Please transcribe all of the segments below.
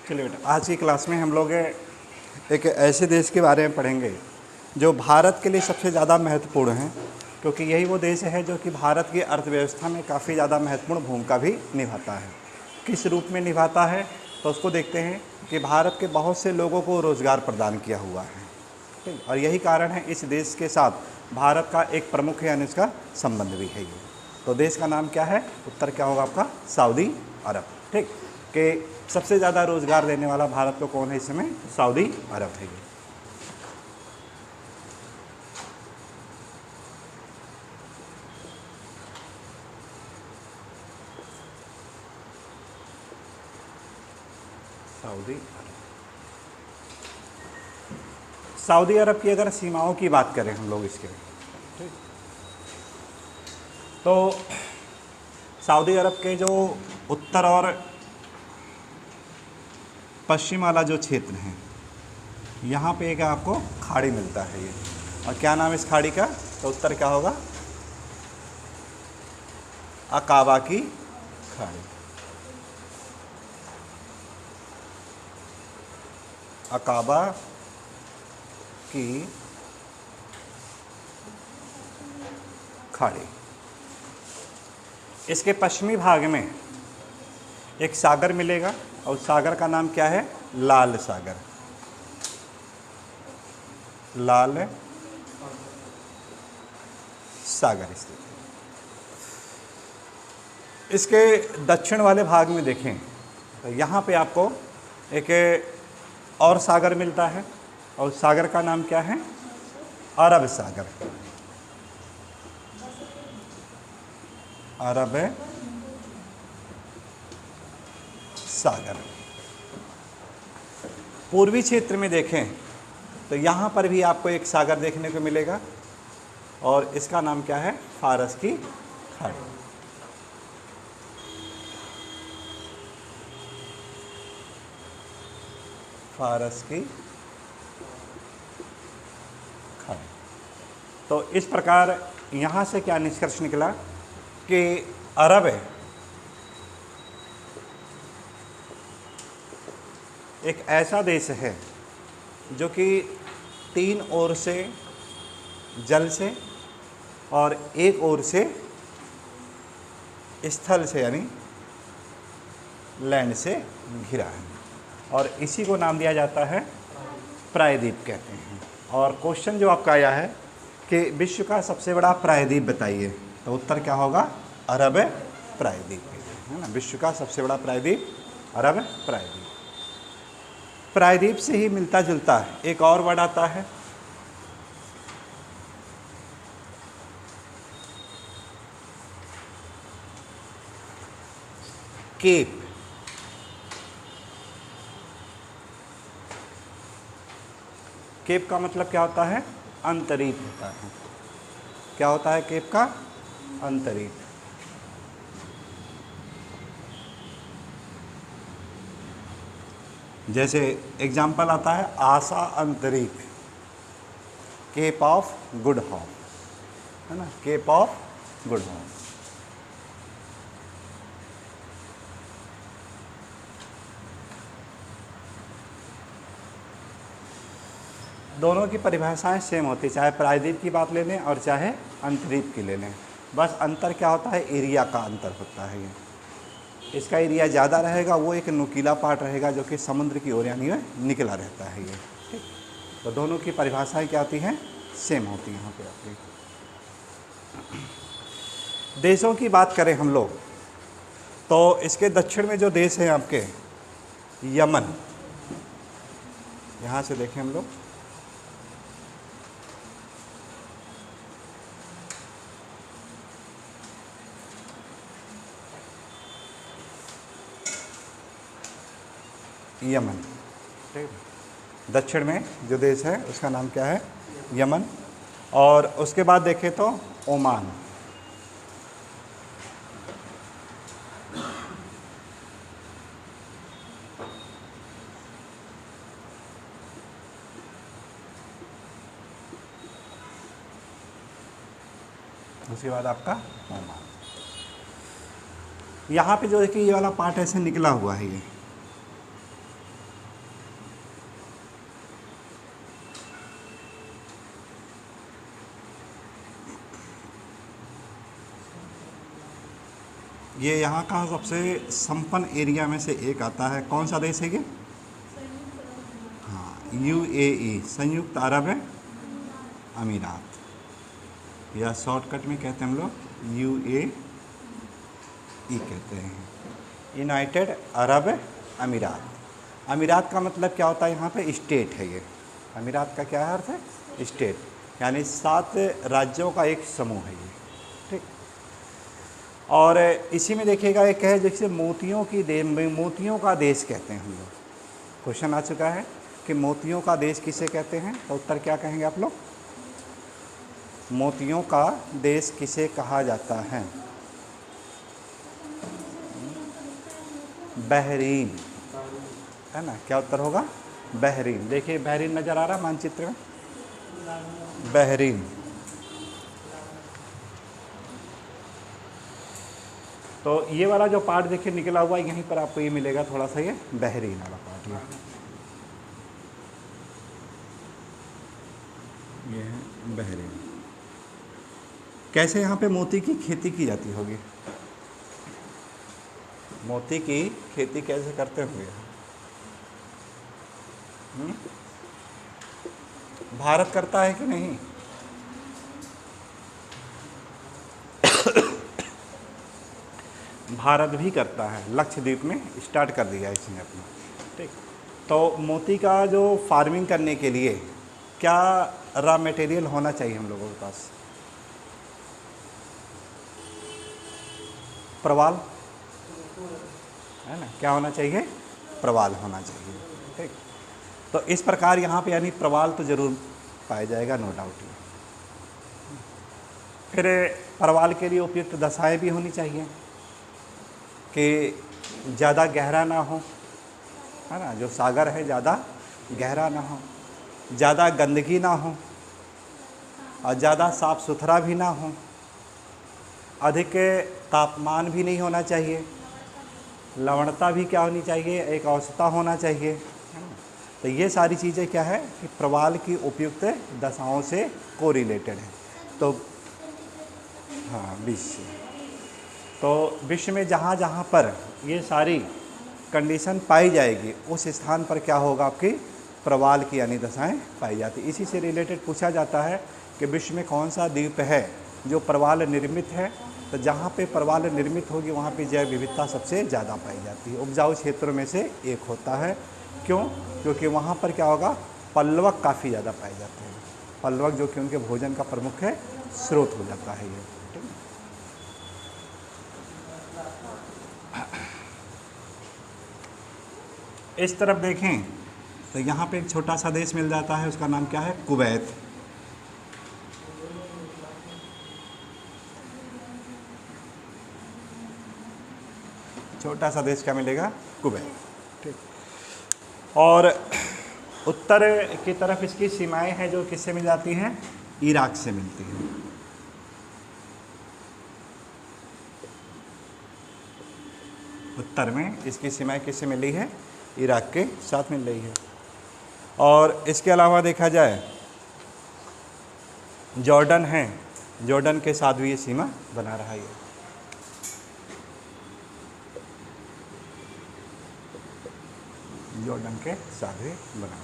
चलिए बेटा, आज की क्लास में हम लोग एक ऐसे देश के बारे में पढ़ेंगे जो भारत के लिए सबसे ज़्यादा महत्वपूर्ण है, क्योंकि यही वो देश है जो कि भारत की अर्थव्यवस्था में काफ़ी ज़्यादा महत्वपूर्ण भूमिका भी निभाता है। किस रूप में निभाता है तो उसको देखते हैं कि भारत के बहुत से लोगों को रोज़गार प्रदान किया हुआ है, ठीक। और यही कारण है इस देश के साथ भारत का एक प्रमुख यानी इसका संबंध भी है ये। तो देश का नाम क्या है? उत्तर क्या होगा आपका? सऊदी अरब, ठीक। कि सबसे ज़्यादा रोज़गार देने वाला भारत को कौन है इस समय? सऊदी अरब है ये। सऊदी अरब की अगर सीमाओं की बात करें हम लोग इसके, ठीक, तो सऊदी अरब के जो उत्तर और पश्चिम वाला जो क्षेत्र है, यहाँ पे एक आपको खाड़ी मिलता है ये। और क्या नाम है इस खाड़ी का? तो उत्तर क्या होगा? अकाबा की खाड़ी। अकाबा की खाड़ी। इसके पश्चिमी भाग में एक सागर मिलेगा और उस सागर का नाम क्या है? लाल सागर। लाल सागर स्थित है। इसके दक्षिण वाले भाग में देखें तो यहाँ पे आपको एक और सागर मिलता है और उस सागर का नाम क्या है? अरब सागर। अरब सागर। पूर्वी क्षेत्र में देखें तो यहाँ पर भी आपको एक सागर देखने को मिलेगा और इसका नाम क्या है? फारस की खाड़ी। फारस की खाड़ी। तो इस प्रकार यहाँ से क्या निष्कर्ष निकला कि अरब एक ऐसा देश है जो कि तीन ओर से जल से और एक ओर से स्थल से यानी लैंड से घिरा है और इसी को नाम दिया जाता है प्रायद्वीप कहते हैं। और क्वेश्चन जो आपका आया है कि विश्व का सबसे बड़ा प्रायद्वीप बताइए, तो उत्तर क्या होगा? अरब प्रायद्वीप है ना। विश्व का सबसे बड़ा प्रायद्वीप अरब प्रायद्वीप। प्रायद्वीप से ही मिलता जुलता एक और वर्ड आता है केप। केप का मतलब क्या होता है? अंतरीप होता है। क्या होता है केप का? अंतरीप। जैसे एग्जाम्पल आता है आशा अंतरीप, केप ऑफ गुड होप, है ना। Cape of good hope. दोनों की परिभाषाएं सेम होती, चाहे प्रायद्वीप की बात ले लें और चाहे अंतरीप की ले लें। बस अंतर क्या होता है? एरिया का अंतर होता है। ये इसका एरिया ज़्यादा रहेगा, वो एक नुकीला पार्ट रहेगा जो कि समुद्र की ओर यानी निकला रहता है ये, ठीक। तो दोनों की परिभाषाएं क्या होती हैं? सेम होती हैं यहाँ पे आपकी। देशों की बात करें हम लोग तो इसके दक्षिण में जो देश हैं आपके यमन, यहाँ से देखें हम लोग, यमन, ठीक। दक्षिण में जो देश है उसका नाम क्या है? यमन। और उसके बाद देखें तो ओमान, उसके बाद आपका ओमान। यहाँ पे जो देखिए ये वाला पार्ट ऐसे निकला हुआ है, ये ये यहाँ का सबसे संपन्न एरिया में से एक आता है। कौन सा देश है ये? हाँ, यूएई, संयुक्त अरब अमीरात, या शॉर्टकट में कहते हैं हम लोग यूएई कहते हैं, यूनाइटेड अरब अमीरात। अमीरात का मतलब क्या होता है? यहाँ पे स्टेट है ये। अमीरात का क्या अर्थ है? स्टेट, यानी 7 राज्यों का एक समूह है ये, ठीक। और इसी में देखिएगा एक है जैसे मोतियों का देश कहते हैं हम लोग। क्वेश्चन आ चुका है कि मोतियों का देश किसे कहते हैं, तो उत्तर क्या कहेंगे आप लोग? मोतियों का देश किसे कहा जाता है? बहरीन, है ना? क्या उत्तर होगा? बहरीन। देखिए बहरीन नज़र आ रहा है मानचित्र में, बहरीन। तो ये वाला जो पार्ट देखिए निकला हुआ है, यहीं पर आपको ये मिलेगा थोड़ा सा, ये बहरीन वाला पार्ट ये है बहरीन। कैसे यहाँ पे मोती की खेती की जाती होगी? मोती की खेती कैसे करते होंगे? भारत करता है कि नहीं? भारत भी करता है, लक्षद्वीप में स्टार्ट कर दिया इसने अपना, ठीक। तो मोती का जो फार्मिंग करने के लिए क्या रॉ मटेरियल होना चाहिए हम लोगों के पास? प्रवाल, है ना? क्या होना चाहिए? प्रवाल होना चाहिए, ठीक। तो इस प्रकार यहाँ पे यानी प्रवाल तो ज़रूर पाया जाएगा, नो डाउट। फिर प्रवाल के लिए उपयुक्त दशाएं भी होनी चाहिए कि ज़्यादा गहरा ना हो, है ना? जो सागर है ज़्यादा गहरा ना हो, ज़्यादा गंदगी ना हो, और ज़्यादा साफ़ सुथरा भी ना हो, अधिक तापमान भी नहीं होना चाहिए, लवणता भी क्या होनी चाहिए? एक औसता होना चाहिए, है ना? तो ये सारी चीज़ें क्या है कि प्रवाल की उपयुक्त दशाओं से कोरिलेटेड है। तो हाँ, विश्व, तो विश्व में जहाँ जहाँ पर ये सारी कंडीशन पाई जाएगी उस स्थान पर क्या होगा? आपकी प्रवाल की यानी दशाएं पाई जाती। इसी से रिलेटेड पूछा जाता है कि विश्व में कौन सा द्वीप है जो प्रवाल निर्मित है? तो जहाँ पे प्रवाल निर्मित होगी वहाँ पे जैव विविधता सबसे ज़्यादा पाई जाती है, उपजाऊ क्षेत्रों में से एक होता है। क्यों? क्योंकि वहाँ पर क्या होगा? पल्लवक काफ़ी ज़्यादा पाए जाते हैं, पल्लवक जो कि उनके भोजन का प्रमुख है स्रोत हो जाता है ये, ठीक है। इस तरफ देखें तो यहाँ पे एक छोटा सा देश मिल जाता है, उसका नाम क्या है? कुवैत। छोटा सा देश क्या मिलेगा? कुवैत, ठीक। और उत्तर की तरफ इसकी सीमाएं हैं जो किससे मिल जाती हैं? इराक से मिलती हैं। उत्तर में इसकी सीमाएं किससे मिली है? इराक के साथ मिल रही है। और इसके अलावा देखा जाए जॉर्डन है, जॉर्डन के साथ भी ये सीमा बना रहा है। जॉर्डन के साथ भी बना।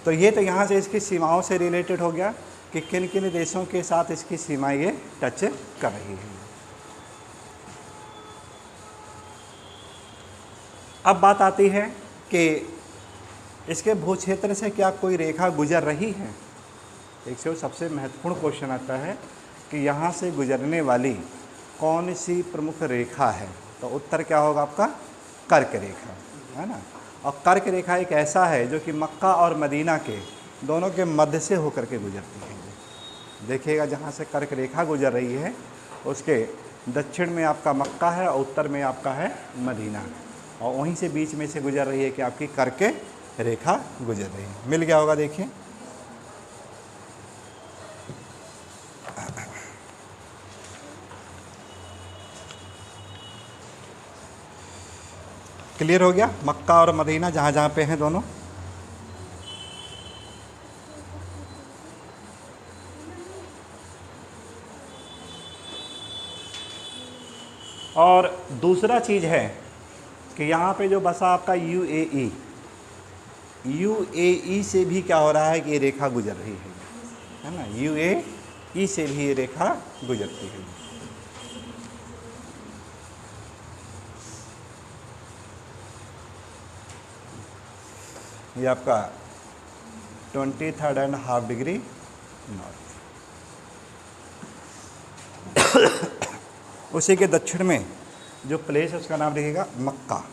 तो ये तो यहाँ से इसकी सीमाओं से रिलेटेड हो गया कि किन किन देशों के साथ इसकी सीमाएं ये टच कर रही है। अब बात आती है कि इसके भू क्षेत्र से क्या कोई रेखा गुजर रही है? एक से सबसे महत्वपूर्ण क्वेश्चन आता है कि यहाँ से गुजरने वाली कौन सी प्रमुख रेखा है? तो उत्तर क्या होगा आपका? कर्क रेखा, है ना? और कर्क रेखा एक ऐसा है जो कि मक्का और मदीना के दोनों के मध्य से होकर के गुजरती है। देखिएगा जहाँ से कर्क रेखा गुजर रही है उसके दक्षिण में आपका मक्का है और उत्तर में आपका है मदीना, और वहीं से बीच में से गुजर रही है कि आपकी कर्क रेखा गुजर रही है। मिल गया होगा, देखिए। क्लियर हो गया? मक्का और मदीना जहाँ जहाँ पे हैं दोनों। और दूसरा चीज़ है कि यहाँ पे जो बसा आपका यूएई, यूएई से भी क्या हो रहा है कि ये रेखा गुजर रही है ना, यूएई से भी ये रेखा गुजरती है। ये आपका 23.5 डिग्री नॉर्थ। उसी के दक्षिण में जो प्लेस है उसका नाम रहेगा मक्का।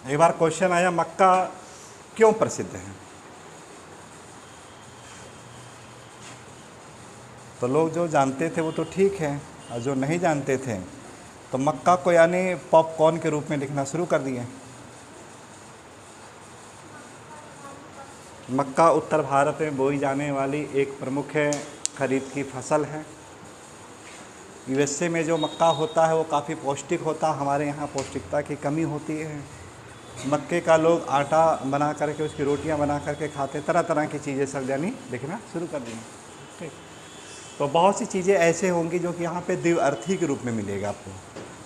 एक बार क्वेश्चन आया, मक्का क्यों प्रसिद्ध है? तो लोग जो जानते थे वो तो ठीक है, और जो नहीं जानते थे तो मक्का को यानी पॉपकॉर्न के रूप में लिखना शुरू कर दिए। मक्का उत्तर भारत में बोई जाने वाली एक प्रमुख खरीफ की फसल है। यूएसए में जो मक्का होता है वो काफ़ी पौष्टिक होता है, हमारे यहाँ पौष्टिकता की कमी होती है। मक्के का लोग आटा बना करके उसकी रोटियां बना करके खाते, तरह तरह की चीज़ें सब यानी लिखना शुरू कर दी। ठीक, तो बहुत सी चीज़ें ऐसे होंगी जो कि यहाँ पे द्विअर्थी के रूप में मिलेगा आपको,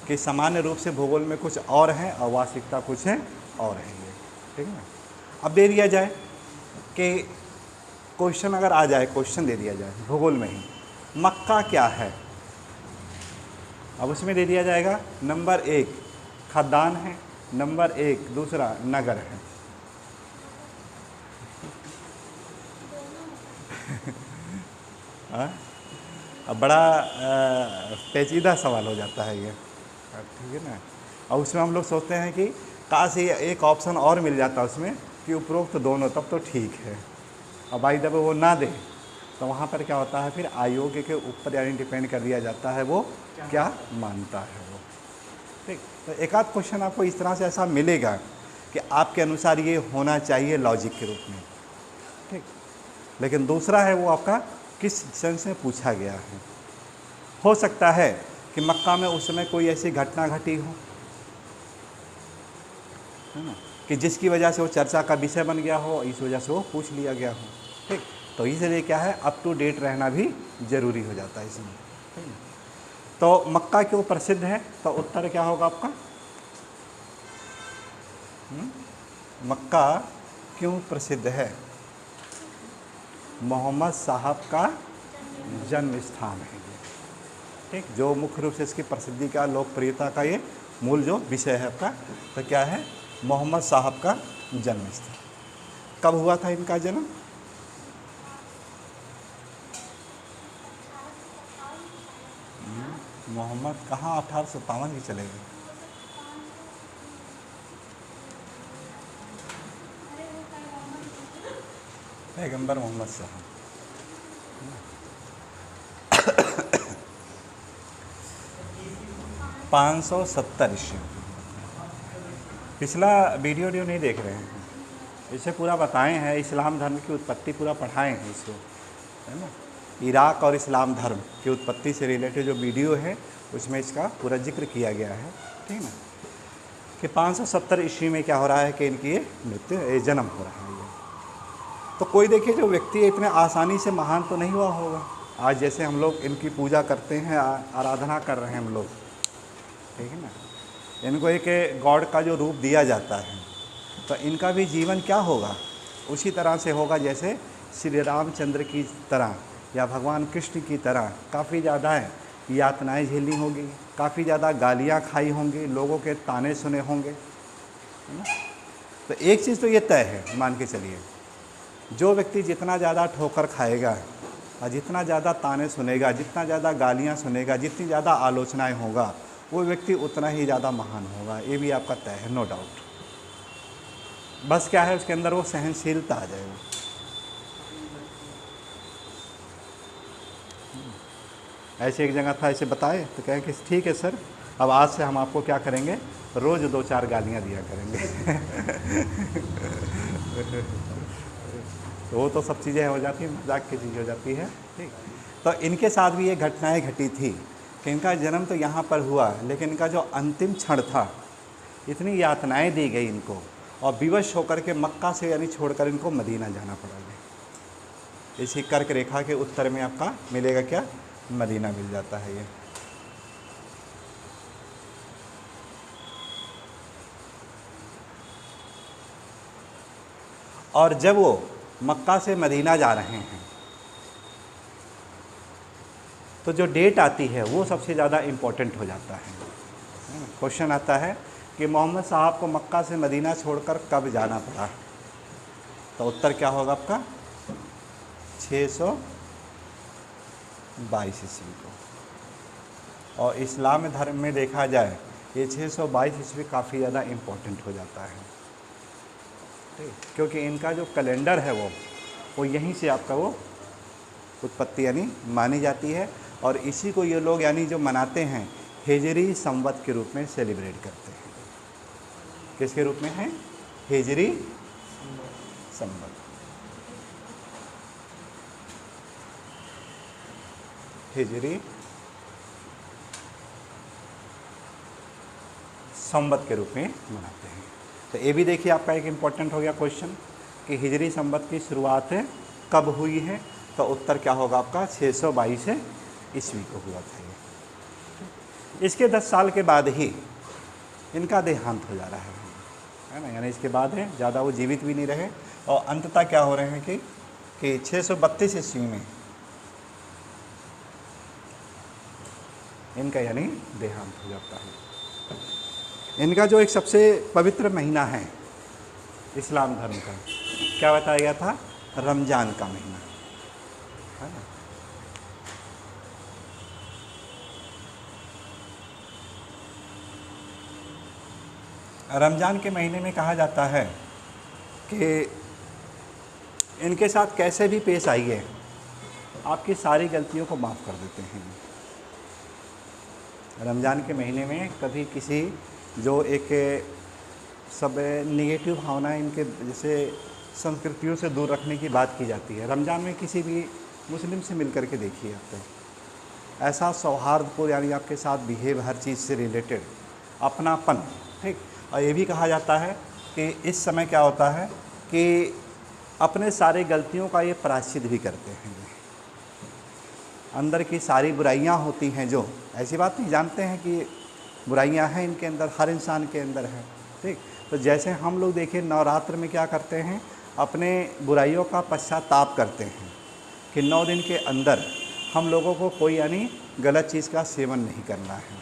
कि सामान्य रूप से भूगोल में कुछ और है और वास्तविकता कुछ है और है ये। ठीक है ना। अब दे दिया जाए कि क्वेश्चन अगर आ जाए, क्वेश्चन दे दिया जाए भूगोल में ही, मक्का क्या है, अब उसमें दे दिया जाएगा नंबर 1 खदान है, नंबर 1 दूसरा नगर है। अब बड़ा पेचीदा सवाल हो जाता है ये, ठीक है ना। और उसमें हम लोग सोचते हैं कि काश ये एक ऑप्शन और मिल जाता उसमें कि उपरोक्त दोनों, तब तो ठीक है। और भाई जब वो ना दे तो वहाँ पर क्या होता है, फिर आयोग के ऊपर यानी डिपेंड कर दिया जाता है वो क्या मानता है वो। ठीक, तो एक आध क्वेश्चन आपको इस तरह से ऐसा मिलेगा कि आपके अनुसार ये होना चाहिए लॉजिक के रूप में। ठीक, लेकिन दूसरा है वो आपका किस सेंस में पूछा गया है। हो सकता है कि मक्का में उस समय कोई ऐसी घटना घटी हो, है ना, कि जिसकी वजह से वो चर्चा का विषय बन गया हो, इस वजह से वो पूछ लिया गया हो। ठीक, तो इसलिए क्या है, अप टू डेट रहना भी ज़रूरी हो जाता है इसमें। ठीक है, तो मक्का क्यों प्रसिद्ध है, तो उत्तर क्या होगा आपका, मक्का क्यों प्रसिद्ध है, मोहम्मद साहब का जन्म स्थान है ये। ठीक, जो मुख्य रूप से इसकी प्रसिद्धि का, लोकप्रियता का ये मूल जो विषय है आपका, तो क्या है, मोहम्मद साहब का जन्म स्थान। कब हुआ था इनका जन्म, मोहम्मद कहाँ 1852 की चले गए, पैगंबर मोहम्मद साहब। 570 ईस्वी। पिछला वीडियो नहीं देख रहे हैं, इसे पूरा बताए हैं, इस्लाम धर्म की उत्पत्ति पूरा पढ़ाए हैं इसको, है ना। इराक और इस्लाम धर्म की उत्पत्ति से रिलेटेड जो वीडियो है उसमें इसका पूरा जिक्र किया गया है। ठीक है ना, कि 570 ईस्वी में क्या हो रहा है कि इनकी ये जन्म हो रहा है ये। तो कोई देखिए जो व्यक्ति इतने आसानी से महान तो नहीं हुआ होगा। आज जैसे हम लोग इनकी पूजा करते हैं, आराधना कर रहे हैं हम लोग, ठीक है ना, इनको एक गॉड का जो रूप दिया जाता है, तो इनका भी जीवन क्या होगा, उसी तरह से होगा जैसे श्री रामचंद्र की तरह या भगवान कृष्ण की तरह काफ़ी ज़्यादा यातनाएं झेलनी होगी, काफ़ी ज़्यादा गालियाँ खाई होंगी, लोगों के ताने सुने होंगे, है ना। तो एक चीज़ तो ये तय है, मान के चलिए, जो व्यक्ति जितना ज़्यादा ठोकर खाएगा और जितना ज़्यादा ताने सुनेगा, जितना ज़्यादा गालियाँ सुनेगा, जितनी ज़्यादा आलोचनाएं होगा, वो व्यक्ति उतना ही ज़्यादा महान होगा। ये भी आपका तय है, नो डाउट। बस क्या है, उसके अंदर वो सहनशीलता आ जाएगी। ऐसे एक जगह था, ऐसे बताए तो कहे कि ठीक है सर, अब आज से हम आपको क्या करेंगे, रोज़ 2-4 गालियाँ दिया करेंगे। तो वो तो सब चीज़ें हो जाती हैं, मजाक की चीज़ हो जाती है। ठीक, तो इनके साथ भी ये घटनाएं घटी थी कि इनका जन्म तो यहाँ पर हुआ, लेकिन इनका जो अंतिम क्षण था, इतनी यातनाएं दी गई इनको, और विवश होकर के मक्का से यानी छोड़कर इनको मदीना जाना पड़ा गया। इसी कर्क रेखा के उत्तर में आपका मिलेगा क्या, मदीना मिल जाता है ये। और जब वो मक्का से मदीना जा रहे हैं तो जो डेट आती है वो सबसे ज़्यादा इम्पोर्टेंट हो जाता है। क्वेश्चन आता है कि मोहम्मद साहब को मक्का से मदीना छोड़कर कब जाना पड़ा, तो उत्तर क्या होगा आपका 622 ईस्वी को। और इस्लाम धर्म में देखा जाए ये 622 ईस्वी काफ़ी ज़्यादा इम्पोर्टेंट हो जाता है, ठीक, क्योंकि इनका जो कैलेंडर है वो यहीं से आपका वो उत्पत्ति यानी मानी जाती है। और इसी को ये लोग यानी जो मनाते हैं हिजरी संवत के रूप में सेलिब्रेट करते हैं। किसके रूप में है, हिजरी संवत। हिजरी संवत के रूप में मनाते हैं। तो ये भी देखिए आपका एक इम्पॉर्टेंट हो गया क्वेश्चन कि हिजरी संवत की शुरुआत कब हुई है, तो उत्तर क्या होगा आपका 622 ईस्वी को हुआ था ये। इसके 10 साल के बाद ही इनका देहांत हो जा रहा है ना, यानी इसके बाद है ज़्यादा वो जीवित भी नहीं रहे। और अंततः क्या हो रहे हैं कि 632 ईस्वी में इनका यानी देहांत हो जाता है। इनका जो एक सबसे पवित्र महीना है इस्लाम धर्म का, क्या बताया गया था, रमज़ान का महीना है ना। रमज़ान के महीने में कहा जाता है कि इनके साथ कैसे भी पेश आइए आपकी सारी गलतियों को माफ़ कर देते हैं। रमज़ान के महीने में कभी किसी जो एक सब नेगेटिव भावना इनके जैसे संस्कृतियों से दूर रखने की बात की जाती है। रमज़ान में किसी भी मुस्लिम से मिल कर के देखिए आप, ऐसा सौहार्दपूर्ण यानी आपके साथ बिहेव हर चीज़ से रिलेटेड अपनापन, ठीक। और ये भी कहा जाता है कि इस समय क्या होता है कि अपने सारे गलतियों का ये प्रायश्चित भी करते हैं। अंदर की सारी बुराइयां होती हैं जो, ऐसी बात नहीं, जानते हैं कि बुराइयां हैं इनके अंदर, हर इंसान के अंदर है, ठीक। तो जैसे हम लोग देखिए नवरात्र में क्या करते हैं, अपने बुराइयों का पश्चाताप करते हैं कि 9 दिन के अंदर हम लोगों को कोई यानी गलत चीज़ का सेवन नहीं करना है,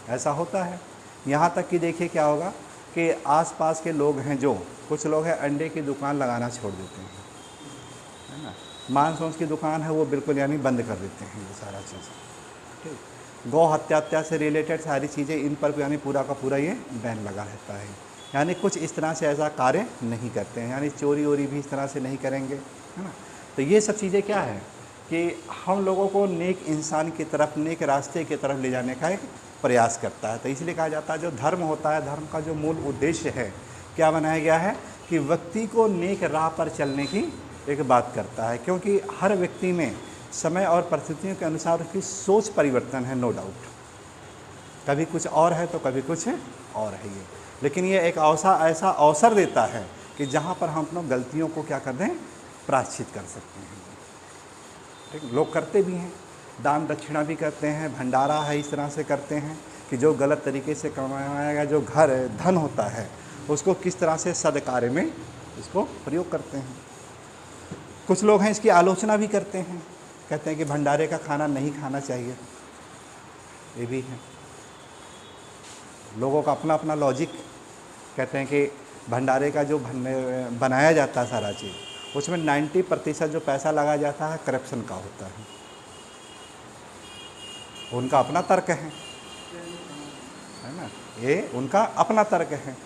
ऐसा होता है। यहाँ तक कि देखिए क्या होगा कि आसपास के लोग हैं जो, कुछ लोग हैं अंडे की दुकान लगाना छोड़ देते हैं, है ना, मांस वांस की दुकान है वो बिल्कुल यानी बंद कर देते हैं, ये सारा चीज़, ठीक। गौ हत्या से रिलेटेड सारी चीज़ें इन पर यानी पूरा का पूरा ये बैन लगा रहता है। यानी कुछ इस तरह से ऐसा कार्य नहीं करते हैं, यानी चोरी वोरी भी इस तरह से नहीं करेंगे, है ना। तो ये सब चीज़ें क्या है कि हम लोगों को नेक इंसान की तरफ, नेक रास्ते की तरफ ले जाने का एक प्रयास करता है। तो इसलिए कहा जाता है जो धर्म होता है, धर्म का जो मूल उद्देश्य है क्या बनाया गया है कि व्यक्ति को नेक राह पर चलने की एक बात करता है, क्योंकि हर व्यक्ति में समय और परिस्थितियों के अनुसार उसकी सोच परिवर्तन है, नो डाउट। कभी कुछ और है तो कभी कुछ और है ये, लेकिन ये एक ऐसा अवसर देता है कि जहाँ पर हम अपनी गलतियों को क्या कर दें, प्रायश्चित कर सकते हैं, ठीक। लोग करते भी हैं, दान दक्षिणा भी करते हैं, भंडारा है, इस तरह से करते हैं कि जो गलत तरीके से कमाया गया जो धन होता है उसको किस तरह से सदकार्य में इसको प्रयोग करते हैं। कुछ लोग हैं इसकी आलोचना भी करते हैं, कहते हैं कि भंडारे का खाना नहीं खाना चाहिए, ये भी है। लोगों का अपना अपना लॉजिक, कहते हैं कि भंडारे का जो बनाया जाता है सारा चीज़, उसमें 90% जो पैसा लगाया जाता है करप्शन का होता है। उनका अपना तर्क है ना, ये उनका अपना तर्क है।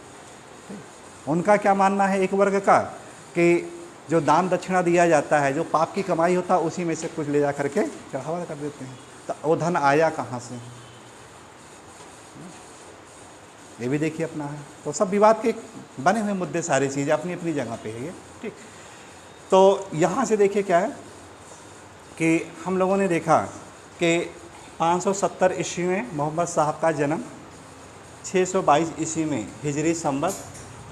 उनका क्या मानना है एक वर्ग का कि जो दान दक्षिणा दिया जाता है, जो पाप की कमाई होता है उसी में से कुछ ले जा करके चढ़ावा कर देते हैं, तो वो धन आया कहाँ से, ये भी देखिए अपना है। तो सब विवाद के बने हुए मुद्दे, सारी चीज़ें अपनी अपनी जगह पे है ये, ठीक। तो यहाँ से देखिए क्या है कि हम लोगों ने देखा कि 570 ईस्वी में मोहम्मद साहब का जन्म, 622 ईस्वी में हिजरी संवत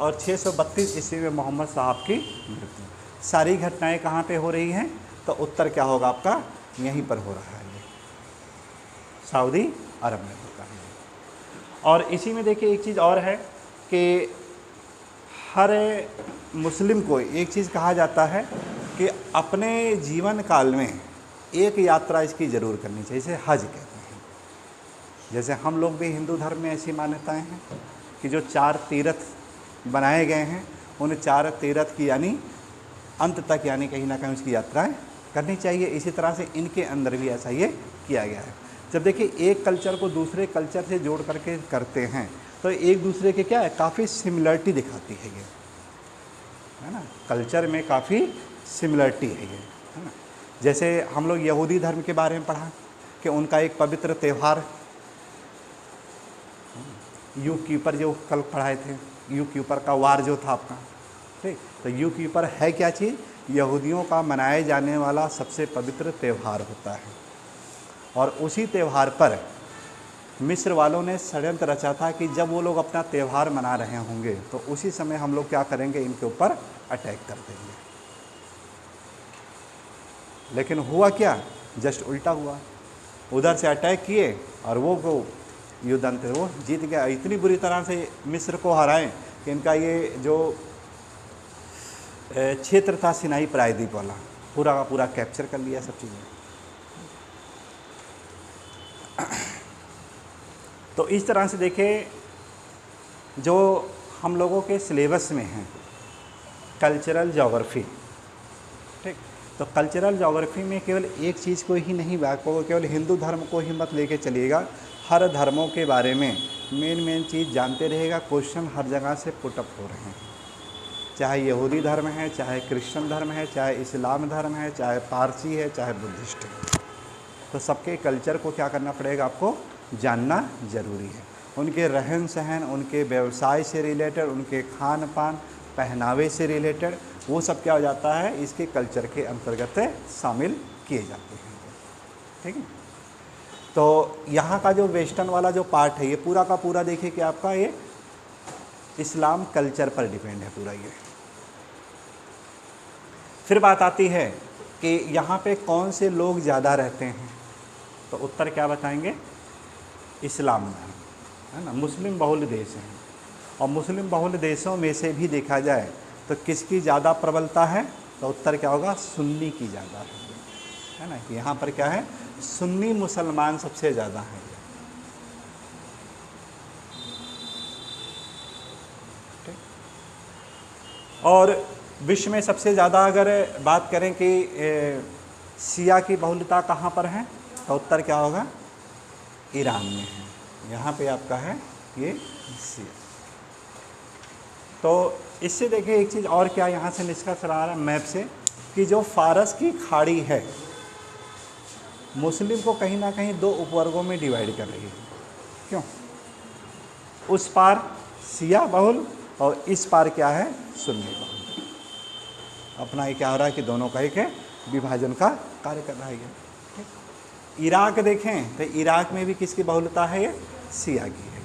और 632 ईस्वी में मोहम्मद साहब की मृत्यु। सारी घटनाएं कहाँ पे हो रही हैं? तो उत्तर क्या होगा आपका? यहीं पर हो रहा है, ये सऊदी अरब में होता है। और इसी में देखिए एक चीज़ और है कि हर मुस्लिम को एक चीज़ कहा जाता है कि अपने जीवन काल में एक यात्रा इसकी ज़रूर करनी चाहिए, इसे हज कहते हैं। जैसे हम लोग भी हिंदू धर्म में ऐसी मान्यताएं हैं कि जो 4 तीर्थ बनाए गए हैं, उन 4 तीर्थ की यानी अंत तक यानी कहीं ना कहीं उसकी यात्राएं करनी चाहिए। इसी तरह से इनके अंदर भी ऐसा ये किया गया है। जब देखिए एक कल्चर को दूसरे कल्चर से जोड़ करके करते हैं तो एक दूसरे के क्या है, काफ़ी सिमिलरिटी दिखाती है ये, है ना। कल्चर में काफ़ी सिमिलरिटी है ये, है ना। जैसे हम लोग यहूदी धर्म के बारे में पढ़ा कि उनका एक पवित्र त्यौहार यू कीपर, जो कल पढ़ाए थे, यू कीपर का वार जो था आपका, ठीक। तो यू कीपर है क्या चीज़? यहूदियों का मनाए जाने वाला सबसे पवित्र त्यौहार होता है। और उसी त्यौहार पर मिस्र वालों ने षड्यंत्र रचा था कि जब वो लोग अपना त्यौहार मना रहे होंगे तो उसी समय हम लोग क्या करेंगे, इनके ऊपर अटैक कर देंगे। लेकिन हुआ क्या? जस्ट उल्टा हुआ। उधर से अटैक किए और वो युद्ध अंत वो जीत गया। इतनी बुरी तरह से मिस्र को हराएं कि इनका ये जो क्षेत्र था सिनाई प्रायद्वीप वाला, पूरा का पूरा कैप्चर कर लिया सब चीज़ें। तो इस तरह से देखें, जो हम लोगों के सिलेबस में है कल्चरल ज्योग्राफी, ठीक। तो कल्चरल ज्योग्राफी में केवल एक चीज़ को ही नहीं केवल हिंदू धर्म को ही मत लेके चलिएगा, हर धर्मों के बारे में मेन चीज़ जानते रहेगा। क्वेश्चन हर जगह से पुटअप हो रहे हैं, चाहे यहूदी धर्म है, चाहे क्रिश्चियन धर्म है, चाहे इस्लाम धर्म है, चाहे पारसी है, चाहे बुद्धिस्ट है। तो सबके कल्चर को क्या करना पड़ेगा, आपको जानना ज़रूरी है। उनके रहन सहन, उनके व्यवसाय से रिलेटेड, उनके खान पान पहनावे से रिलेटेड, वो सब क्या हो जाता है, इसके कल्चर के अंतर्गत शामिल किए जाते हैं, ठीक है। तो यहाँ का जो वेस्टर्न वाला जो पार्ट है, ये पूरा का पूरा देखिए कि आपका ये इस्लाम कल्चर पर डिपेंड है पूरा ये। फिर बात आती है कि यहाँ पे कौन से लोग ज़्यादा रहते हैं, तो उत्तर क्या बताएंगे, इस्लाम धर्म, है ना। मुस्लिम बहुल देश हैं, और मुस्लिम बहुल देशों में से भी देखा जाए तो किसकी ज़्यादा प्रबलता है, तो उत्तर क्या होगा, सुन्नी की ज़्यादा है ना। यहाँ पर क्या है, सुन्नी मुसलमान सबसे ज़्यादा हैं। और विश्व में सबसे ज़्यादा अगर बात करें कि शिया की बहुलता कहाँ पर है, तो उत्तर क्या होगा, ईरान में है। यहाँ पे आपका है ये शिया। तो इससे देखिए एक चीज़ और क्या यहाँ से निष्कर्ष आ रहा है मैप से, कि जो फारस की खाड़ी है मुस्लिम को कहीं ना कहीं 2 उपवर्गों में डिवाइड कर रही है। क्यों? उस पार शिया बहुल और इस पार क्या है, सुन्नी बहुल। अपना ये क्या हो रहा है कि दोनों का एक है विभाजन का कार्य कर रहा है ये। इराक देखें तो इराक में भी किसकी बहुलता है, ये शिया की है।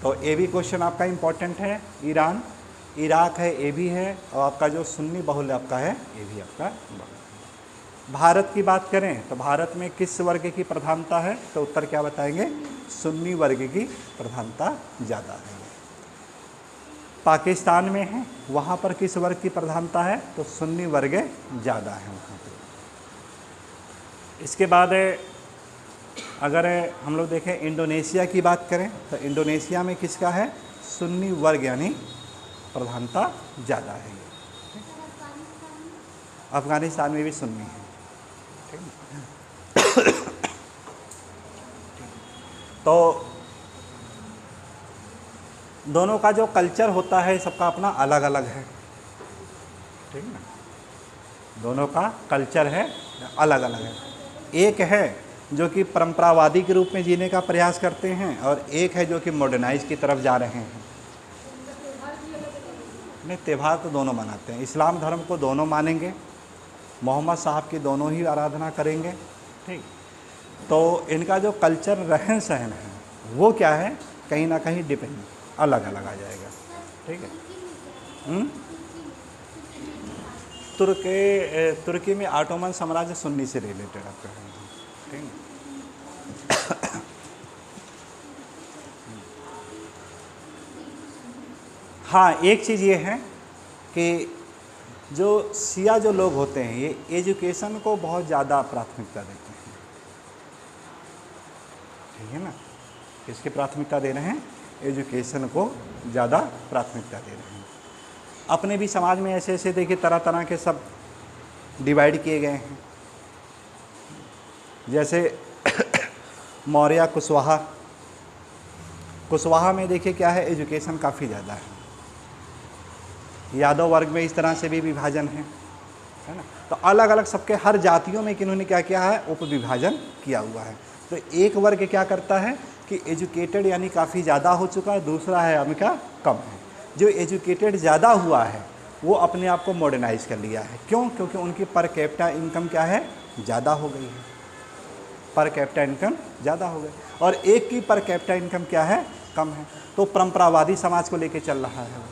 तो ए भी क्वेश्चन आपका इम्पोर्टेंट है। ईरान, इराक है, ए भी है, और आपका जो सुन्नी बहुल आपका है, ये भी आपका बहुल। भारत की बात करें तो भारत में किस वर्ग की प्रधानता है, तो उत्तर क्या बताएंगे, सुन्नी वर्ग की प्रधानता ज़्यादा है। पाकिस्तान में है, वहाँ पर किस वर्ग की प्रधानता है, तो सुन्नी वर्ग ज़्यादा है वहाँ पर। इसके बाद अगर हम लोग देखें इंडोनेशिया की बात करें तो इंडोनेशिया में किसका है, सुन्नी वर्ग यानी प्रधानता ज़्यादा है। अफ़गानिस्तान में भी सुन्नी है, तो दोनों का जो कल्चर होता है सबका अपना अलग अलग है, ठीक है ना। दोनों का कल्चर है अलग अलग है। एक है जो कि परंपरावादी के रूप में जीने का प्रयास करते हैं, और एक है जो कि मॉडर्नाइज की तरफ जा रहे हैं। नहीं, त्यौहार तो दोनों मनाते हैं। इस्लाम धर्म को दोनों मानेंगे, मोहम्मद साहब की दोनों ही आराधना करेंगे, ठीक। तो इनका जो कल्चर रहन सहन है वो क्या है, कहीं ना कहीं डिपेंड अलग अलग आ जाएगा, ठीक है। तुर्की में ऑटोमन साम्राज्य सुन्नी से रिलेटेड आपका है, ठीक है। हाँ, एक चीज़ ये है कि जो शिया जो लोग होते हैं ये एजुकेशन को बहुत ज़्यादा प्राथमिकता देते हैं, ठीक है ना। किसकी प्राथमिकता दे रहे हैं? एजुकेशन को ज़्यादा प्राथमिकता दे रहे हैं। अपने भी समाज में ऐसे ऐसे देखिए तरह तरह के सब डिवाइड किए गए हैं, जैसे मौर्य कुशवाहा में देखिए क्या है, एजुकेशन काफ़ी ज़्यादा है। यादव वर्ग में इस तरह से भी विभाजन है ना। तो अलग अलग सबके हर जातियों में किन्होंने क्या किया है, उप विभाजन किया हुआ है। तो एक वर्ग क्या करता है कि एजुकेटेड यानी काफ़ी ज़्यादा हो चुका है, दूसरा है उनका कम है। जो एजुकेटेड ज़्यादा हुआ है वो अपने आप को मॉडर्नाइज कर लिया है। क्यों? क्योंकि उनकी पर कैपिटा इनकम क्या है, ज़्यादा हो गई है। पर कैपिटा इनकम ज़्यादा हो गई और एक की पर कैपिटा इनकम क्या है, कम है। तो परंपरावादी समाज को लेके चल रहा है वो,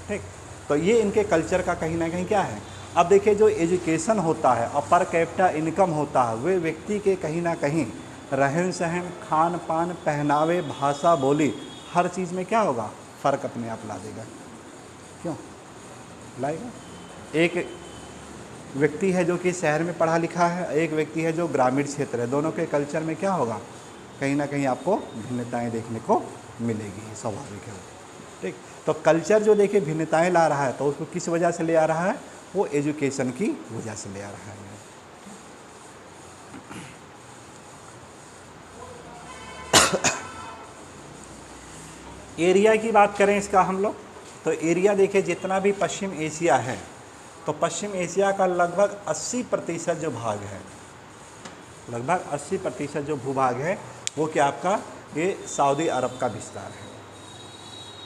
ठीक। तो ये इनके कल्चर का कहीं ना कहीं क्या है। अब देखिए जो एजुकेशन होता है और पर कैपिटा इनकम होता है, वे व्यक्ति के कहीं ना कहीं रहन सहन, खान पान, पहनावे, भाषा, बोली, हर चीज़ में क्या होगा, फ़र्क अपने आप ला देगा। क्यों लाएगा? एक व्यक्ति है जो कि शहर में पढ़ा लिखा है, एक व्यक्ति है जो ग्रामीण क्षेत्र है, दोनों के कल्चर में क्या होगा, कहीं ना कहीं आपको भिन्नताएं देखने को मिलेगी, स्वाभाविक है, ठीक। तो कल्चर जो देखिए भिन्नताएं ला रहा है, तो उसको किस वजह से ले आ रहा है, वो एजुकेशन की वजह से ले आ रहा है। एरिया की बात करें इसका हम लोग, तो एरिया देखिए जितना भी पश्चिम एशिया है, तो पश्चिम एशिया का लगभग 80% जो भाग है, लगभग 80% जो भूभाग है वो क्या आपका, ये सऊदी अरब का विस्तार है,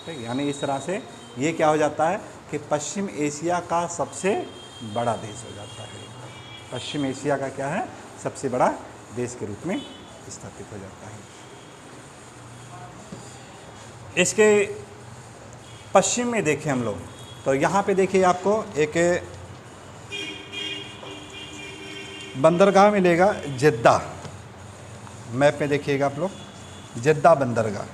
ठीक। यानी इस तरह से ये क्या हो जाता है कि पश्चिम एशिया का सबसे बड़ा देश हो जाता है। पश्चिम एशिया का क्या है, सबसे बड़ा देश के रूप में स्थापित हो जाता है। इसके पश्चिम में देखें हम लोग, तो यहाँ पे देखिए आपको एक बंदरगाह मिलेगा, जेद्दा। मैप में देखिएगा आप लोग, जेद्दा बंदरगाह,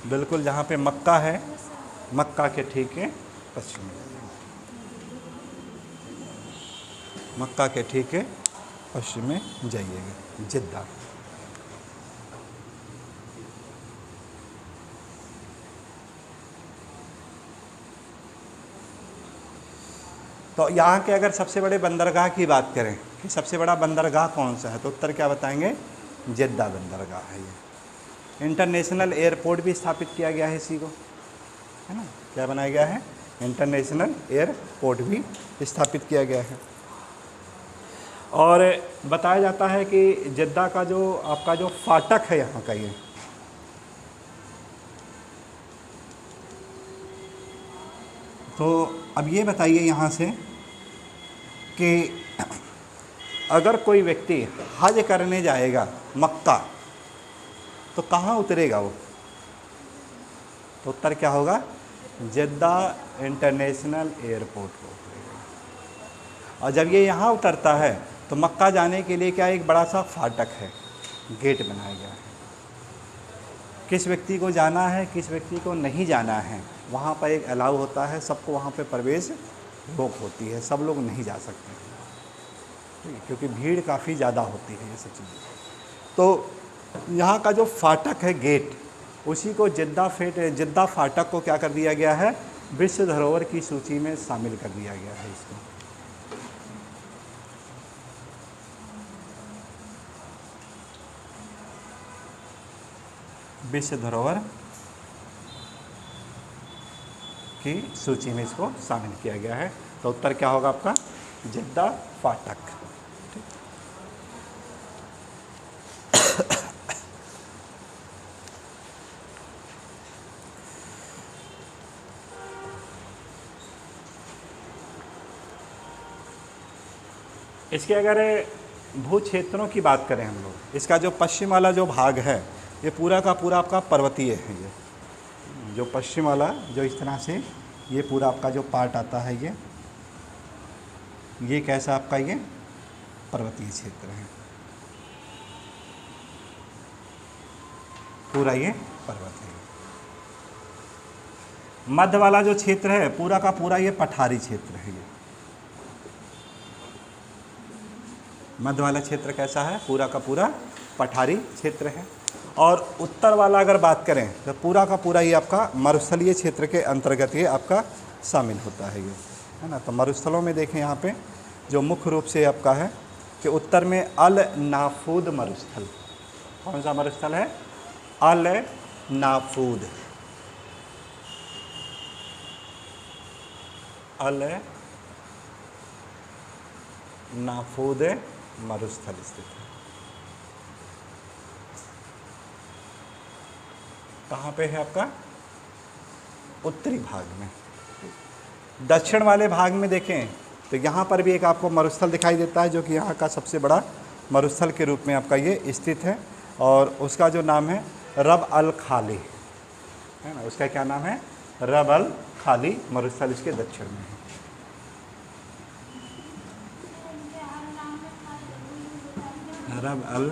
बिल्कुल जहाँ पे मक्का है, मक्का के ठीक है पश्चिम में, मक्का के ठीक है पश्चिम में जाइएगा, जेद्दा। तो यहाँ के अगर सबसे बड़े बंदरगाह की बात करें कि सबसे बड़ा बंदरगाह कौन सा है, तो उत्तर क्या बताएंगे, जेद्दा बंदरगाह है। ये इंटरनेशनल एयरपोर्ट भी स्थापित किया गया है इसी को, है ना। क्या बनाया गया है, इंटरनेशनल एयरपोर्ट भी स्थापित किया गया है। और बताया जाता है कि जेद्दा का जो आपका जो फाटक है यहाँ का, ये तो अब ये बताइए यहाँ से कि अगर कोई व्यक्ति हज करने जाएगा मक्का, तो कहाँ उतरेगा वो, तो उत्तर क्या होगा, जेद्दा इंटरनेशनल एयरपोर्ट पर उतरेगा। और जब ये यहाँ उतरता है तो मक्का जाने के लिए क्या एक बड़ा सा फाटक है, गेट बनाया गया है। किस व्यक्ति को जाना है, किस व्यक्ति को नहीं जाना है, वहाँ पर एक अलाउ होता है, सबको वहाँ पे प्रवेश रोक होती है, सब लोग नहीं जा सकते हैं, ठीक है, क्योंकि भीड़ काफ़ी ज़्यादा होती है ये सब चीज़ें। तो यहाँ का जो फाटक है, गेट, उसी को जेद्दा फाटक को क्या कर दिया गया है, विश्व धरोहर की सूची में शामिल कर दिया गया है इसको। विश्व धरोहर की सूची में इसको शामिल किया गया है। तो उत्तर क्या होगा आपका, जेद्दा फाटक। इसके अगर भू क्षेत्रों की बात करें हम लोग, इसका जो पश्चिम वाला जो भाग है ये पूरा का पूरा आपका पर्वतीय है। ये जो पश्चिम वाला जो इस तरह से ये पूरा आपका जो पार्ट आता है ये कैसा आपका ये पर्वतीय क्षेत्र है, पूरा ये पर्वत है। मध्य वाला जो क्षेत्र है पूरा का पूरा ये पठारी क्षेत्र है। ये मध्य वाला क्षेत्र कैसा है, पूरा का पूरा पठारी क्षेत्र है। और उत्तर वाला अगर बात करें तो पूरा का पूरा ये आपका मरुस्थलीय क्षेत्र के अंतर्गत ये आपका शामिल होता है, ये है ना। तो मरुस्थलों में देखें यहाँ पे जो मुख्य रूप से आपका है कि उत्तर में अल नाफूद मरुस्थल, कौन सा मरुस्थल है, अल नाफूद, अल नाफूद मरुस्थल स्थित है। कहाँ पे है आपका, उत्तरी भाग में। दक्षिण वाले भाग में देखें तो यहाँ पर भी एक आपको मरुस्थल दिखाई देता है, जो कि यहाँ का सबसे बड़ा मरुस्थल के रूप में आपका ये स्थित है, और उसका जो नाम है रब अल खाली, है ना। उसका क्या नाम है, रब अल खाली मरुस्थल इसके दक्षिण में है। रब अल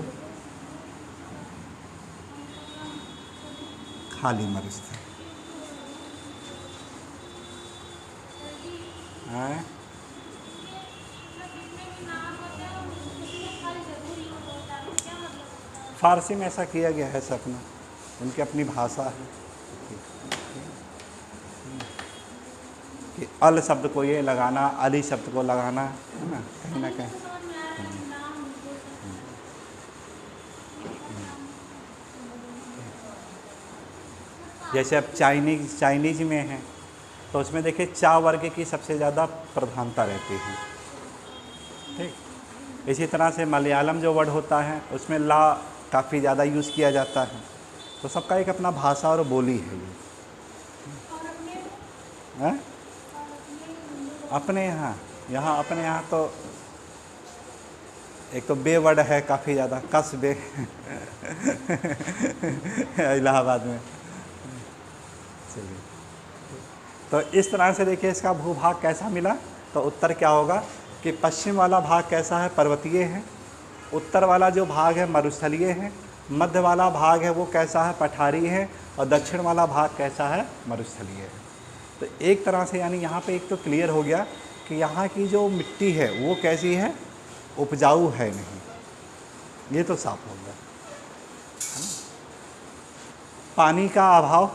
खाली मरुस्थल है। फारसी में ऐसा किया गया है सपना, उनकी अपनी भाषा है कि अल शब्द को ये लगाना, अली शब्द को लगाना, है ना, कहीं ना कहीं। जैसे अब चाइनीज में है तो उसमें देखिए चा वर्ग की सबसे ज़्यादा प्रधानता रहती है, ठीक। इसी तरह से मलयालम जो वर्ड होता है उसमें ला काफ़ी ज़्यादा यूज़ किया जाता है। तो सबका एक अपना भाषा और बोली है ये, है? अपने यहाँ अपने यहाँ तो एक तो बे वर्ड है काफ़ी ज़्यादा, कस बे इलाहाबाद में। चलिए, तो इस तरह से देखिए इसका भूभाग कैसा मिला। तो उत्तर क्या होगा कि पश्चिम वाला भाग कैसा है, पर्वतीय है। उत्तर वाला जो भाग है मरुस्थलीय है। मध्य वाला भाग है वो कैसा है, पठारी है। और दक्षिण वाला भाग कैसा है, मरुस्थलीय है। तो एक तरह से यानी यहाँ पे एक तो क्लियर हो गया कि यहाँ की जो मिट्टी है वो कैसी है, उपजाऊ है नहीं, ये तो साफ हो गया। पानी का अभाव,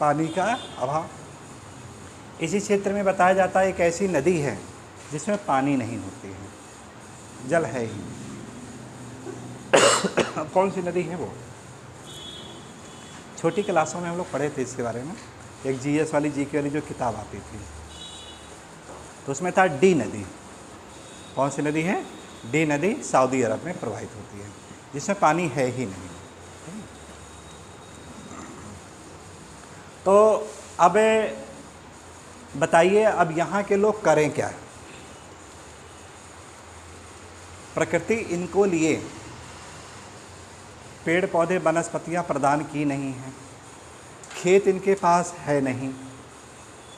पानी का अभाव इसी क्षेत्र में बताया जाता है। एक ऐसी नदी है जिसमें पानी नहीं होती है, जल है ही। अब कौन सी नदी है वो, छोटी क्लासों में हम लोग पढ़े थे इसके बारे में। एक जीएस वाली जीके वाली जो किताब आती थी तो उसमें था डी नदी। कौन सी नदी है, डी नदी सऊदी अरब में प्रवाहित होती है, जिसमें पानी है ही नहीं। तो अब बताइए, अब यहाँ के लोग करें क्या। प्रकृति इनको लिए पेड़ पौधे वनस्पतियाँ प्रदान की नहीं हैं, खेत इनके पास है नहीं,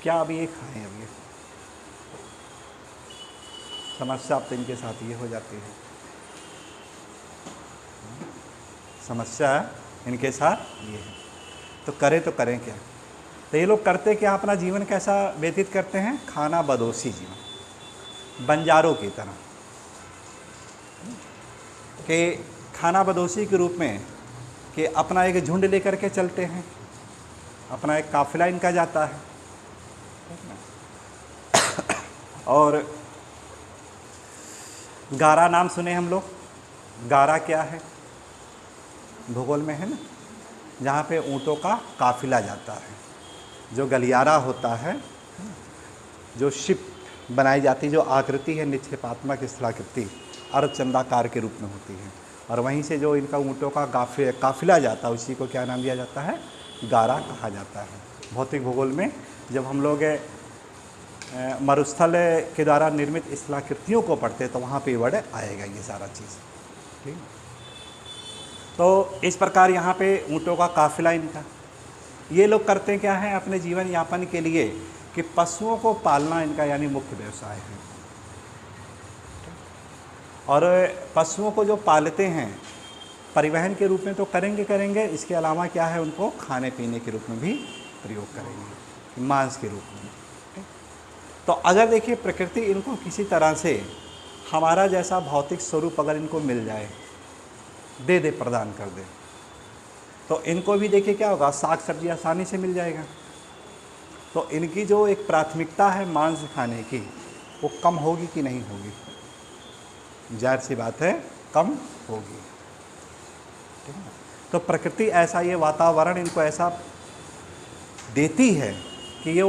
क्या अब ये खाएं। अब ये समस्या अब तो इनके साथ ये हो जाती है, समस्या इनके साथ ये है। तो करें क्या। तो ये लोग करते क्या, अपना जीवन कैसा व्यतीत करते हैं, खाना बदोशी जीवन, बंजारों की तरह कि खाना बदोशी के रूप में कि अपना एक झुंड लेकर के चलते हैं, अपना एक काफिला इनका जाता है। और गारा नाम सुने हम लोग, गारा क्या है, भूगोल में है ना, जहाँ पे ऊँटों का काफिला जाता है, जो गलियारा होता है, जो शिप बनाई जाती है, जो आकृति है निक्षेपात्मक स्थलाकृति अर्धचंदाकार के रूप में होती है, और वहीं से जो इनका ऊँटों का काफिला जाता है उसी को क्या नाम दिया जाता है, गारा कहा जाता है। भौतिक भूगोल में जब हम लोग मरुस्थल के द्वारा निर्मित स्थलाकृतियों को पढ़ते हैं तो वहाँ पे वर्ड आएगा ये सारा चीज़, ठीक। तो इस प्रकार यहाँ पे ऊँटों का काफिला इनका, ये लोग करते क्या हैं अपने जीवन यापन के लिए कि पशुओं को पालना इनका यानी मुख्य व्यवसाय है। और पशुओं को जो पालते हैं परिवहन के रूप में तो करेंगे, इसके अलावा क्या है उनको खाने पीने के रूप में भी प्रयोग करेंगे, मांस के रूप में। तो अगर देखिए प्रकृति इनको किसी तरह से हमारा जैसा भौतिक स्वरूप अगर इनको मिल जाए, दे दे, प्रदान कर दे, तो इनको भी देखिए क्या होगा, साग सब्जी आसानी से मिल जाएगा। तो इनकी जो एक प्राथमिकता है मांस खाने की, वो कम होगी कि नहीं होगी? जाहिर सी बात है कम होगी। ठीक है, तो प्रकृति ऐसा ये वातावरण इनको ऐसा देती है कि ये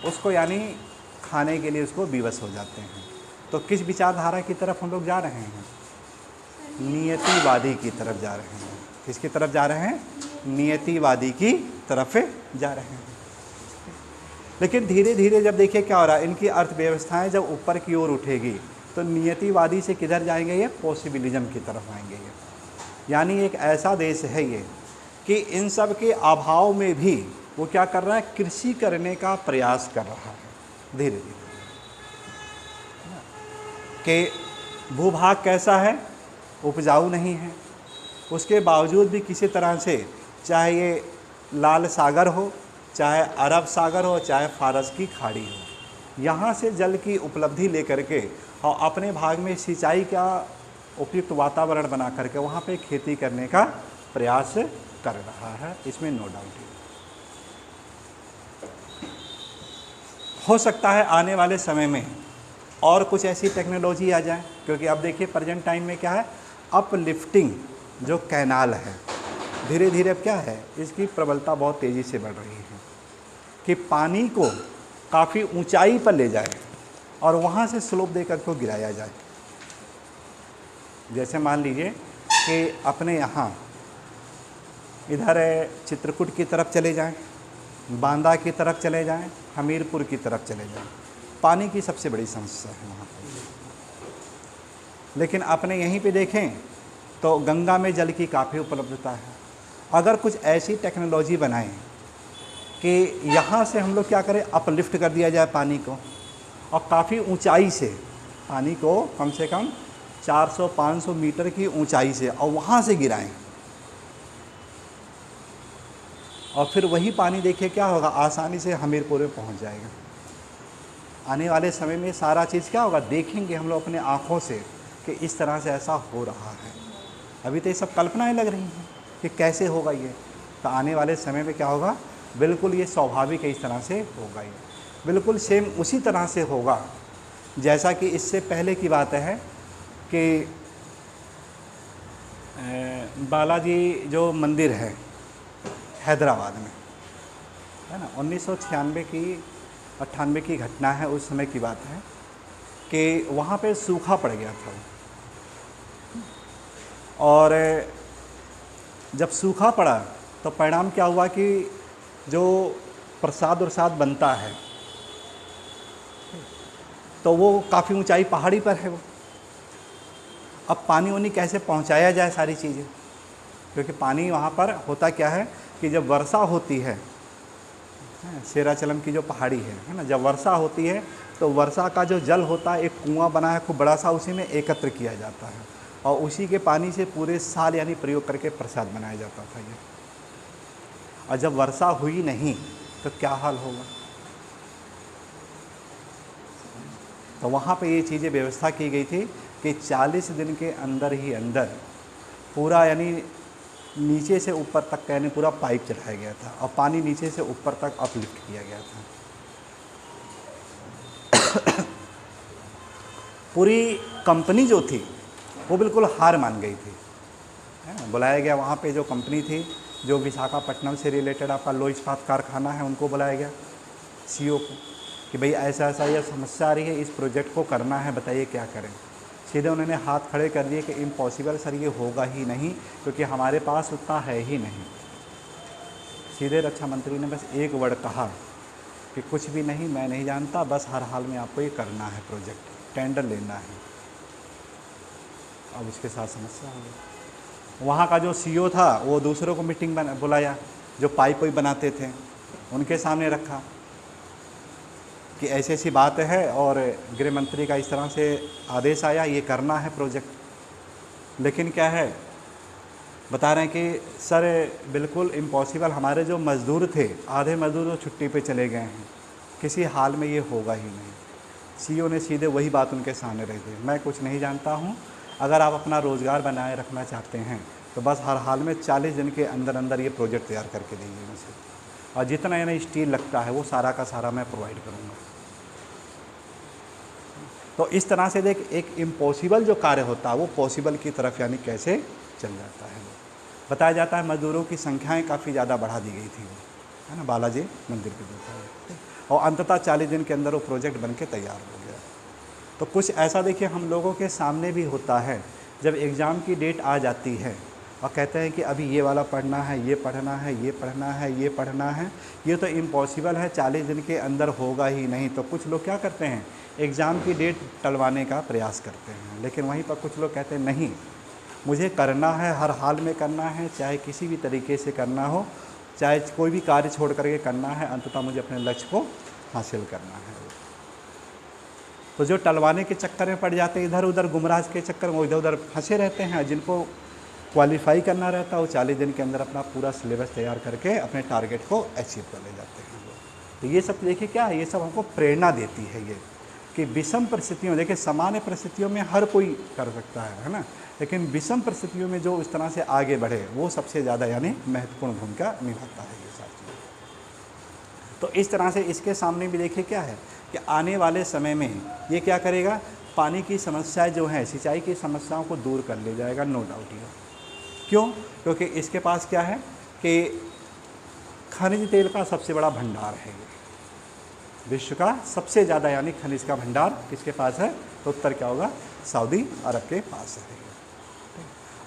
उसको यानी खाने के लिए उसको विवश हो जाते हैं। तो किस विचारधारा की तरफ हम लोग जा रहे हैं? नियतिवादी की तरफ जा रहे हैं। किसकी तरफ जा रहे हैं? नियतिवादी की तरफ जा रहे हैं। लेकिन धीरे धीरे जब देखिए क्या हो रहा है, इनकी अर्थव्यवस्थाएं जब ऊपर की ओर उठेगी तो नियतिवादी से किधर जाएंगे? ये पॉसिबिलिज्म की तरफ आएंगे। ये यानी एक ऐसा देश है ये कि इन सब के अभाव में भी वो क्या कर रहा है? कृषि करने का प्रयास कर रहा है धीरे धीरे। कि भूभाग कैसा है? उपजाऊ नहीं है, उसके बावजूद भी किसी तरह से, चाहे ये लाल सागर हो, चाहे अरब सागर हो, चाहे फारस की खाड़ी हो, यहाँ से जल की उपलब्धि लेकर के और अपने भाग में सिंचाई का उपयुक्त वातावरण बना करके वहाँ पे खेती करने का प्रयास कर रहा है। इसमें नो डाउट है। हो सकता है आने वाले समय में और कुछ ऐसी टेक्नोलॉजी आ जाए, क्योंकि अब देखिए प्रेजेंट टाइम में क्या है, अपलिफ्टिंग जो कैनाल है धीरे धीरे अब क्या है, इसकी प्रबलता बहुत तेज़ी से बढ़ रही है कि पानी को काफ़ी ऊंचाई पर ले जाए और वहाँ से स्लोप देकर को गिराया जाए। जैसे मान लीजिए कि अपने यहाँ इधर चित्रकूट की तरफ चले जाएं, बांदा की तरफ चले जाएं, हमीरपुर की तरफ चले जाएं, पानी की सबसे बड़ी समस्या है वहाँ पर। लेकिन अपने यहीं पे देखें तो गंगा में जल की काफ़ी उपलब्धता है। अगर कुछ ऐसी टेक्नोलॉजी बनाएं कि यहाँ से हम लोग क्या करें, अपलिफ्ट कर दिया जाए पानी को और काफ़ी ऊंचाई से पानी को कम से कम 400-500 मीटर की ऊंचाई से और वहाँ से गिराएं, और फिर वही पानी देखिए क्या होगा, आसानी से हमीरपुर में पहुँच जाएगा। आने वाले समय में सारा चीज़ क्या होगा, देखेंगे हम लोग अपने आँखों से कि इस तरह से ऐसा हो रहा है। अभी तो ये सब कल्पनाएं लग रही हैं कि कैसे होगा ये, तो आने वाले समय में क्या होगा, बिल्कुल ये स्वाभाविक है, इस तरह से होगा। ये बिल्कुल सेम उसी तरह से होगा जैसा कि इससे पहले की बात है कि बालाजी जो मंदिर है हैदराबाद में, है ना, 1996 की 98 की घटना है, उस समय की बात है कि वहाँ पे सूखा पड़ गया था। और जब सूखा पड़ा तो परिणाम क्या हुआ कि जो प्रसाद वरसाद बनता है तो वो काफ़ी ऊंचाई पहाड़ी पर है वो। अब पानी वानी कैसे पहुंचाया जाए सारी चीज़ें, क्योंकि पानी वहाँ पर होता क्या है कि जब वर्षा होती है, शेराचलम की जो पहाड़ी है ना, जब वर्षा होती है तो वर्षा का जो जल होता है, एक कुआं बना है खूब बड़ा सा, उसी में एकत्र किया जाता है और उसी के पानी से पूरे साल यानी प्रयोग करके प्रसाद बनाया जाता था ये। और जब वर्षा हुई नहीं तो क्या हाल होगा। तो वहाँ पे ये चीज़ें व्यवस्था की गई थी कि 40 दिन के अंदर ही अंदर पूरा यानी नीचे से ऊपर तक यानी पूरा पाइप चढ़ाया गया था और पानी नीचे से ऊपर तक अपलिफ्ट किया गया था। पूरी कंपनी जो थी वो बिल्कुल हार मान गई थी, है ना। बुलाया गया वहाँ पे जो कंपनी थी, जो विशाखापट्टनम से रिलेटेड आपका लो इस्पात कारखाना है, उनको बुलाया गया सीईओ को कि भाई ऐसा ऐसा यह समस्या आ रही है, इस प्रोजेक्ट को करना है, बताइए क्या करें। सीधे उन्होंने हाथ खड़े कर दिए कि इम्पॉसिबल सर, ये होगा ही नहीं क्योंकि हमारे पास उतना है ही नहीं। सीधे रक्षा मंत्री ने बस एक वर्ड कहा कि कुछ भी नहीं, मैं नहीं जानता, बस हर हाल में आपको ये करना है, प्रोजेक्ट टेंडर लेना है। अब उसके साथ समस्या हो गई। वहाँ का जो सीईओ था वो दूसरों को मीटिंग बुलाया, जो पाइप वाइप बनाते थे उनके सामने रखा कि ऐसी ऐसी बात है और गृह मंत्री का इस तरह से आदेश आया, ये करना है प्रोजेक्ट। लेकिन क्या है, बता रहे हैं कि सर बिल्कुल इम्पॉसिबल, हमारे जो मज़दूर थे आधे मज़दूर तो छुट्टी पे चले गए हैं, किसी हाल में ये होगा ही नहीं। सीईओ ने सीधे वही बात उनके सामने रख दी, मैं कुछ नहीं जानता हूँ, अगर आप अपना रोज़गार बनाए रखना चाहते हैं तो बस हर हाल में 40 दिन के अंदर अंदर ये प्रोजेक्ट तैयार करके दीजिए मुझे, और जितना यानी स्टील लगता है वो सारा का सारा मैं प्रोवाइड करूँगा। तो इस तरह से देख, एक इम्पॉसिबल जो कार्य होता है वो पॉसिबल की तरफ यानी कैसे चल जाता है। बताया जाता है मज़दूरों की संख्याएं काफ़ी ज़्यादा बढ़ा दी गई थी, है ना, बालाजी मंदिर के द्वारा, और अंततः 40 दिन के अंदर वो प्रोजेक्ट बन के तैयार हो गया। तो कुछ ऐसा देखिए हम लोगों के सामने भी होता है, जब एग्ज़ाम की डेट आ जाती है और कहते हैं कि अभी ये वाला पढ़ना है, ये पढ़ना है, ये पढ़ना है, ये पढ़ना है, ये तो इम्पॉसिबल है, 40 दिन के अंदर होगा ही नहीं। तो कुछ लोग क्या करते हैं, एग्ज़ाम की डेट टलवाने का प्रयास करते हैं। लेकिन वहीं पर कुछ लोग कहते हैं नहीं, मुझे करना है, हर हाल में करना है, चाहे किसी भी तरीके से करना हो, चाहे कोई भी कार्य छोड़ करके करना है, अंततः मुझे अपने लक्ष्य को हासिल करना है। तो जो टलवाने के चक्कर में पड़ जाते हैं, इधर उधर गुमराह के चक्कर में, वो इधर उधर फंसे रहते हैं। जिनको क्वालिफाई करना रहता है वो 40 दिन के अंदर अपना पूरा सिलेबस तैयार करके अपने टारगेट को अचीव कर ले जाते हैं। तो ये सब देखिए क्या है, ये सब हमको प्रेरणा देती है ये कि विषम परिस्थितियों, देखिए सामान्य परिस्थितियों में हर कोई कर सकता है ना, लेकिन विषम परिस्थितियों में जो इस तरह से आगे बढ़े वो सबसे ज़्यादा यानी महत्वपूर्ण भूमिका निभाता है ये सारी चीज़ें। तो इस तरह से इसके सामने भी देखिए क्या है कि आने वाले समय में ये क्या करेगा, पानी की समस्याएं जो हैं, सिंचाई की समस्याओं को दूर कर ले जाएगा, नो डाउट। ये क्यों? क्योंकि इसके पास क्या है कि खनिज तेल का सबसे बड़ा भंडार है, विश्व का सबसे ज़्यादा यानी खनिज का भंडार किसके पास है, तो उत्तर क्या होगा, सऊदी अरब के पास है।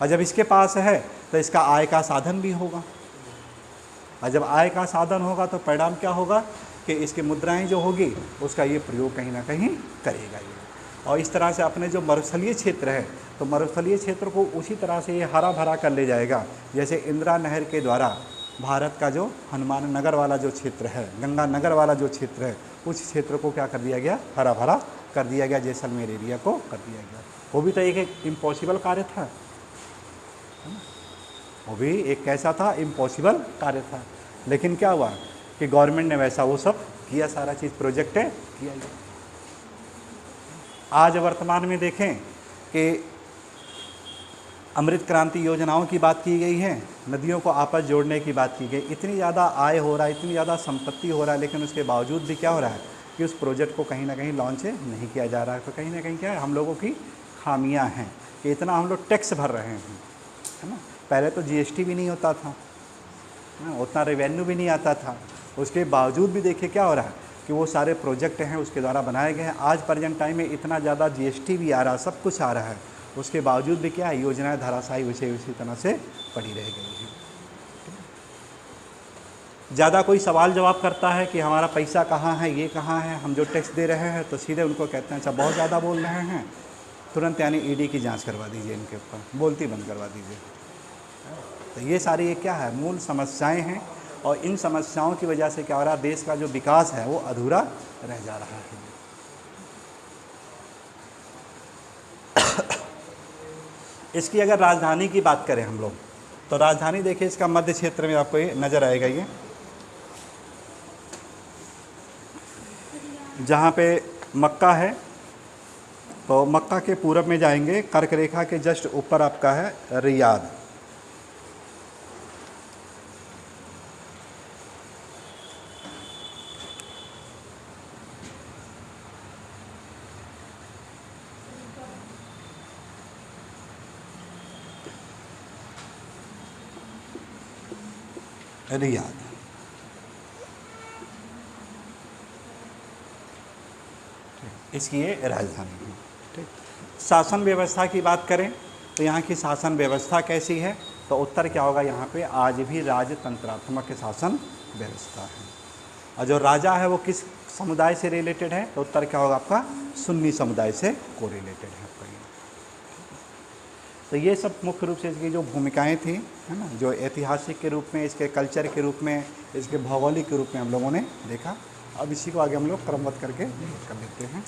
और जब इसके पास है तो इसका आय का साधन भी होगा, और जब आय का साधन होगा तो परिणाम क्या होगा कि इसकी मुद्राएं जो होगी उसका ये प्रयोग कहीं ना कहीं करेगा ये। और इस तरह से अपने जो मरुस्थलीय क्षेत्र है, तो मरुस्थलीय क्षेत्र को उसी तरह से ये हरा भरा कर ले जाएगा, जैसे इंदिरा नहर के द्वारा भारत का जो हनुमान नगर वाला जो क्षेत्र है, गंगा नगर वाला जो क्षेत्र है, उस क्षेत्र को क्या कर दिया गया, हरा भरा कर दिया गया, जैसलमेर एरिया को कर दिया गया। वो भी तो एक इम्पॉसिबल कार्य था, वो भी एक कैसा था, इम्पॉसिबल कार्य था। लेकिन क्या हुआ कि गवर्नमेंट ने वैसा वो सब किया, सारा चीज़ प्रोजेक्ट है किया गया। आज वर्तमान में देखें कि अमृत क्रांति योजनाओं की बात की गई है, नदियों को आपस जोड़ने की बात की गई, इतनी ज़्यादा आय हो रहा है, इतनी ज़्यादा संपत्ति हो रहा है, लेकिन उसके बावजूद भी क्या हो रहा है कि उस प्रोजेक्ट को कहीं ना कहीं लॉन्च नहीं किया जा रहा है। तो कहीं ना कहीं क्या है, हम लोगों की खामियां हैं कि इतना हम लोग टैक्स भर रहे हैं, है ना। पहले तो जीएसटी भी नहीं होता था, उतना रेवेन्यू भी नहीं आता था, उसके बावजूद भी देखिए क्या हो रहा है कि वो सारे प्रोजेक्ट हैं उसके द्वारा बनाए गए हैं। आज प्रेजेंट टाइम में इतना ज़्यादा जीएसटी भी आ रहा है, सब कुछ आ रहा है, उसके बावजूद भी क्या है, योजनाएं धराशायी उसी तरह से पड़ी रह गई हैं। ज़्यादा कोई सवाल जवाब करता है कि हमारा पैसा कहाँ है, ये कहाँ है, हम जो टैक्स दे रहे हैं, तो सीधे उनको कहते हैं अच्छा बहुत ज़्यादा बोल रहे हैं, तुरंत यानी ईडी की जांच करवा दीजिए, इनके ऊपर बोलती बंद करवा दीजिए। तो ये सारी ये क्या है, मूल समस्याएं हैं, और इन समस्याओं की वजह से क्या हो रहा है, देश का जो विकास है वो अधूरा रह जा रहा है। इसकी अगर राजधानी की बात करें हम लोग, तो राजधानी देखिए इसका मध्य क्षेत्र में आपको ये नज़र आएगा, ये जहाँ पे मक्का है, तो मक्का के पूरब में जाएंगे, कर्क रेखा के जस्ट ऊपर आपका है रियाद। रियाद इसकी ये राजधानी है। ठीक, शासन व्यवस्था की बात करें तो यहाँ की शासन व्यवस्था कैसी है, तो उत्तर क्या होगा, यहाँ पे आज भी राजतंत्रात्मक शासन व्यवस्था है। और जो राजा है वो किस समुदाय से रिलेटेड है, तो उत्तर क्या होगा आपका, सुन्नी समुदाय से कोरिलेटेड है आपका। तो ये सब मुख्य रूप से इसकी जो भूमिकाएं थी, है ना, जो ऐतिहासिक के रूप में, इसके कल्चर के रूप में, इसके भौगोलिक के रूप में हम लोगों ने देखा। अब इसी को आगे हम लोग क्रमबद्ध करके कर लेते हैं।